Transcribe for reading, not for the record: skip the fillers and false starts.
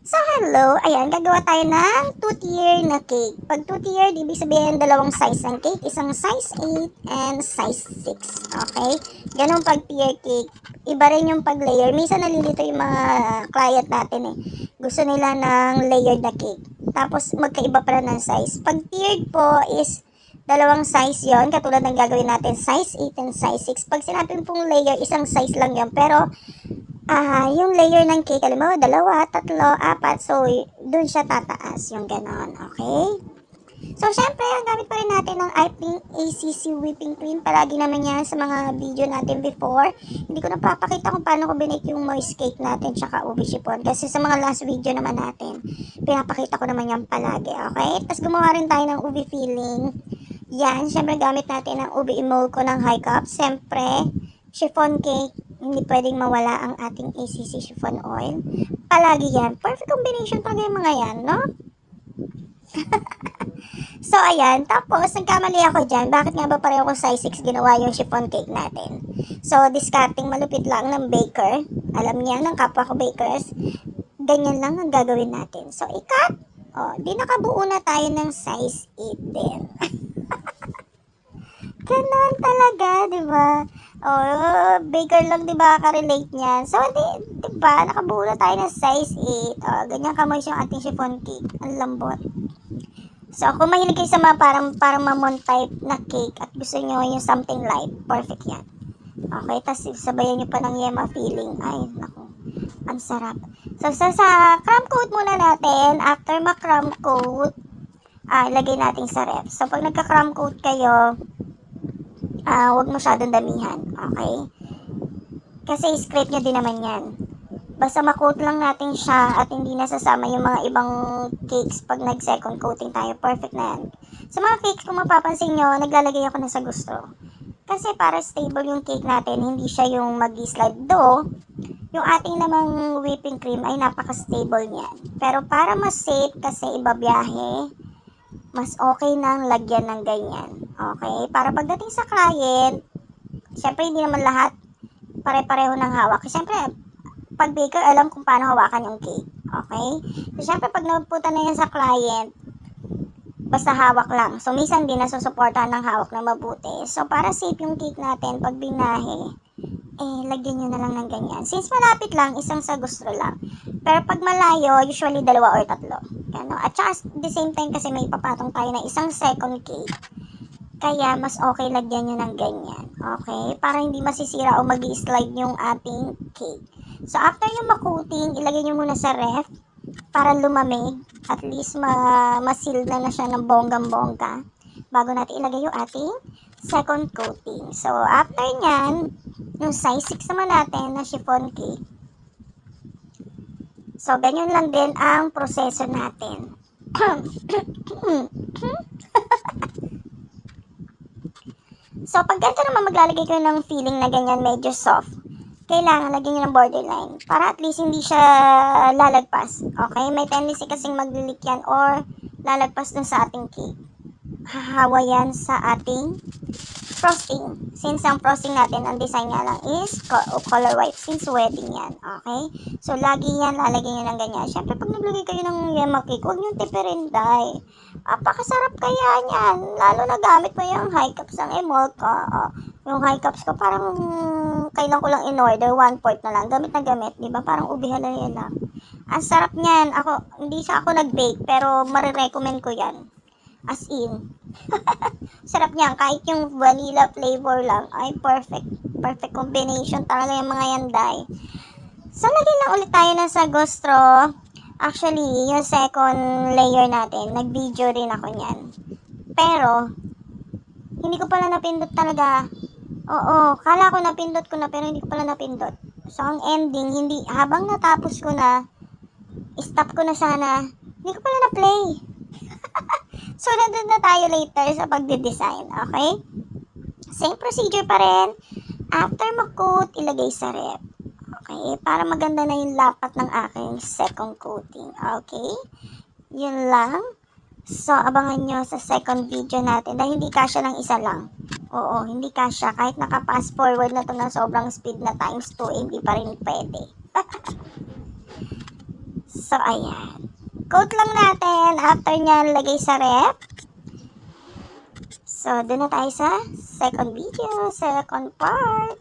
So, hello. Ayan, gagawa tayo ng 2-tier na cake. Pag 2-tier, ibig sabihin dalawang size ng cake. Isang size 8 and size 6. Okay? Ganun pag tier cake. Iba rin yung pag-layer. Minsan nalilito yung mga client natin eh. Gusto nila ng layered na cake. Tapos, magkaiba pala ng size. Pag tiered po is dalawang size yon, katulad ng gagawin natin, size 8 and size 6. Pag sinabi pong layer, isang size lang yon. Pero, yung layer ng cake, alam mo, dalawa, tatlo, apat. So, dun siya tataas. Yung ganon. Okay? So, syempre, ang gamit pa rin natin ng ating ACC whipping cream. Palagi naman yan sa mga video natin before. Hindi ko napapakita kung paano ko binake yung moist cake natin tsaka ube chiffon. Kasi sa mga last video naman natin, pinapakita ko naman yan palagi. Okay? Tapos gumawa rin tayo ng ube filling. Yan, syempre gamit natin ang ube emulko ng high cup. Syempre, chiffon cake, hindi pwedeng mawala ang ating ACC chiffon oil. Palagi yan. Perfect combination talaga yung mga yan, no? So, ayan. Tapos, nagkamali ako dyan. Bakit nga ba pareho ko size 6 ginawa yung chiffon cake natin? So, discarding malupit lang ng baker. Alam niya, ng kapwa ko bakers. Ganyan lang ang gagawin natin. So, ikat. O, di nakabuo na tayo ng size 8 din. Ganon talaga, di ba? Oh, baker lang, di ba, ka-relate niyan. So, di ba, nakabuo na tayo ng size 8. Oh, ganyan kamoys yung ating chiffon cake. Ang lambot. So, kung mahilig kayo sa mga parang mamon type na cake at gusto nyo yung something light, perfect yan. Okay, tapos sabayan nyo pa ng yema filling. Ay, naku, ang sarap. So, sa crumb coat muna natin. After ma-crumb coat, ilagay natin sa ref. So, pag nagka-crumb coat kayo, huwag masyadong damihan. Okay? Kasi scrape nyo din naman yan. Basta ma-coat lang natin siya at hindi nasasama yung mga ibang cakes pag nag-second coating tayo. Perfect na yan. Sa mga cakes, kung mapapansin nyo, naglalagay ako na sa gusto. Kasi para stable yung cake natin, hindi siya yung mag-slide. Though, yung ating namang whipping cream ay napaka-stable niyan. Pero para mas safe kasi ibabiyahe, mas okay nang lagyan ng ganyan. Okay? Para pagdating sa client, syempre hindi naman lahat pare-pareho ng hawak. Syempre, pag baker, alam kung paano hawakan yung cake. Okay? So, syempre, pag napunta na yan sa client, basta hawak lang. So, minsan din nasusuportahan ng hawak na mabuti. So, para safe yung cake natin, pag binahe, lagyan nyo na lang ng ganyan. Since malapit lang, isang sa gusto lang. Pero pag malayo, usually dalawa or tatlo. Ano? At saka, the same time kasi may papatong tayo na isang second cake. Kaya, mas okay lagyan nyo ng ganyan. Okay? Para hindi masisira o mag-slide yung ating cake. So, after nyo ma-coating, ilagay nyo muna sa ref para lumamig. At least, ma-seal na siya ng bonggang-bongga bago natin ilagay yung ating second coating. So, after nyan, yung size 6 naman natin na chiffon cake. So, ganyan lang din ang proseso natin. So, pag ganito naman maglalagay kayo ng filling na ganyan medyo soft, kailangan lagyan nyo ng borderline para at least hindi siya lalagpas. Okay? May tendency kasing maglilik yan or lalagpas dun sa ating cake. Hahawa yan sa ating frosting. Since ang frosting natin, ang design nga lang is color white since wedding yan. Okay? So, lagi yan lalagyan nyo ng ganyan. Siyempre, pag naglagay kayo ng yema cake, huwag nyo tipirin, day. Apakasarap kaya niyan. Lalo na gamit mo yung high cups ng emulko. Yung high cups ko parang kailan ko lang in-order, 1/4 na lang. Gamit na gamit, di ba? Parang ube halaya lang. Ang sarap niyan. Hindi siya ako nag-bake, pero marirecommend ko yan. As in. Sarap niyan. Kahit yung vanilla flavor lang, ay perfect. Perfect combination talaga yung mga yanday. So, lagyan lang ulit tayo ng sago straw. Actually, yung second layer natin, nag-video rin ako niyan. Pero, hindi ko pala napindot talaga. Oo, kala ko napindot ko na pero hindi ko pala napindot. So, ang ending, habang natapos ko na, stop ko na sana, hindi ko pala na-play. So, nandun na tayo later sa pagde-design, okay? Same procedure pa rin. After mag-coat, ilagay sa ref. Okay, para maganda na yung lapat ng aking second coating. Okay, yun lang. So, abangan nyo sa second video natin dahil hindi kasya ng isa lang. Oo, hindi kasya. Kahit naka-fast forward na to ng sobrang speed na times 2, hindi pa rin pwede. So, So, ayan. Coat lang natin. After nyan, lagay sa ref. So, doon na tayo sa second video, second part.